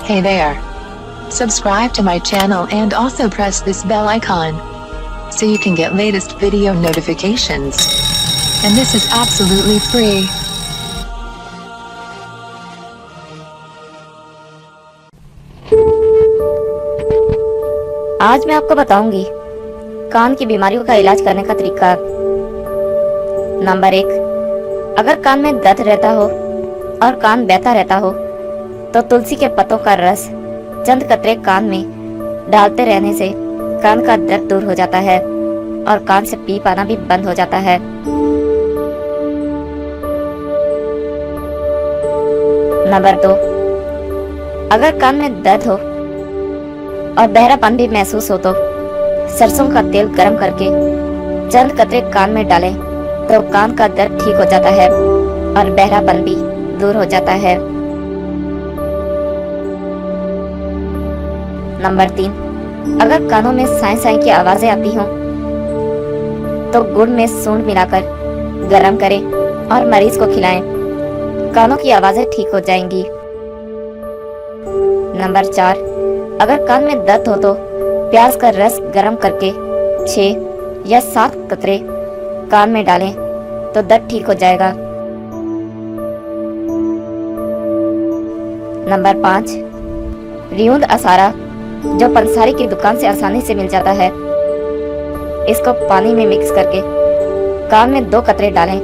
Hey there. Subscribe to my channel and also press this bell icon so you can get latest video notifications. And this is absolutely free. आज मैं आपको बताऊंगी कान की बीमारियों का इलाज करने का तरीका। नंबर 1, अगर कान में दर्द रहता हो और कान बहता रहता हो तो तुलसी के पत्तों का रस चंद कतरे कान में डालते रहने से कान का दर्द दूर हो जाता है और कान से पीप आना भी बंद हो जाता है। नंबर 2, अगर कान में दर्द हो और बहरापन भी महसूस हो तो सरसों का तेल गर्म करके चंद कतरे कान में डालें तो कान का दर्द ठीक हो जाता है और बहरापन भी दूर हो जाता है। नंबर 3, अगर कानों में साई साई की आवाजें आती हों तो गुड़ में सूंड मिलाकर गर्म करें और मरीज को खिलाएं, कानों की आवाजें ठीक हो जाएंगी। नंबर 4, अगर कान में दर्द हो तो प्याज का रस गर्म करके 6 या 7 कतरे कान में डालें तो दर्द ठीक हो जाएगा। नंबर 5, रियूंद असारा जो पंसारी की दुकान से आसानी से मिल जाता है, इसको पानी में मिक्स करके कान में 2 कतरे डालें,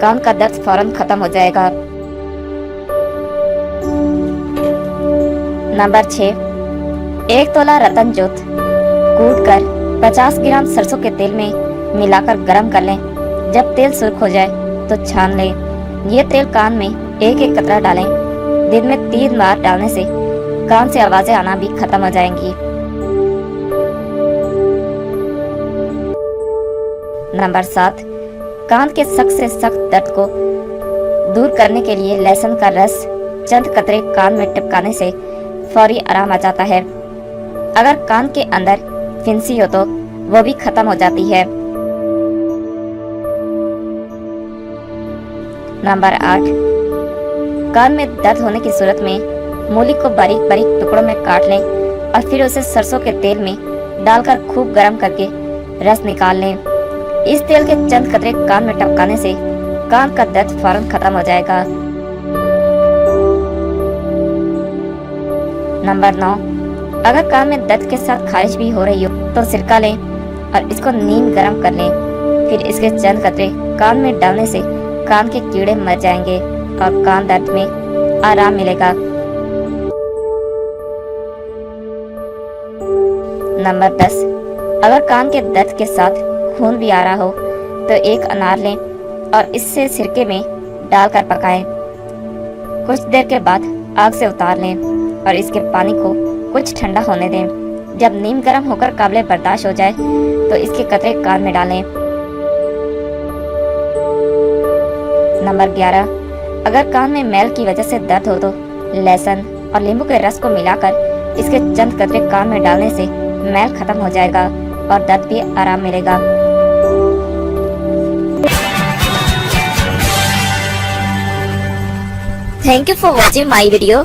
कान का दर्द फौरन खत्म हो जाएगा। नंबर 6, 1 तोला रतन जोत कूट कर 50 ग्राम सरसों के तेल में मिलाकर गर्म कर लें। जब तेल सुर्ख हो जाए तो छान लें। ये तेल कान में 1-1 कतरा डालें। दिन में 3 बार डालने से कान से आवाजें आना भी खत्म हो जाएंगी। नंबर 7, कान के सख्त से सख्त दर्द को दूर करने के लिए लहसुन का रस चंद कतरे कान में टिपकाने से फौरी आराम आ जाता है। अगर कान के अंदर फिंसी हो तो वो भी खत्म हो जाती है। नंबर 8, कान में दर्द होने की सूरत में मूली को बारीक बारीक टुकड़ों में काट लें और फिर उसे सरसों के तेल में डालकर खूब गर्म करके रस निकाल लें। इस तेल के चंद कतरे कान में टपकाने से कान का दर्द फौरन खत्म हो जाएगा। नंबर 9, अगर कान में दर्द के साथ खारिश भी हो रही हो तो सिरका लें और इसको नीम गर्म कर लें। फिर इसके चंद कतरे कान में डालने से कान के कीड़े मर जाएंगे और कान दर्द में आराम मिलेगा। नंबर 10, अगर कान के दर्द के साथ खून भी आ रहा हो तो 1 अनार लें और इससे सिरके में डालकर पकाएं। कुछ देर के बाद आग से उतार लें और इसके पानी को कुछ ठंडा होने दें। जब नीम गर्म होकर काबिल बर्दाश्त हो जाए तो इसके कतरे कान में डालें। नंबर 11, अगर कान में मैल की वजह से दर्द हो तो लहसुन और नींबू के रस को मिलाकर इसके चंद कतरे कान में डालने से मैल खत्म हो जाएगा और दर्द भी आराम मिलेगा। Thank you for watching my video.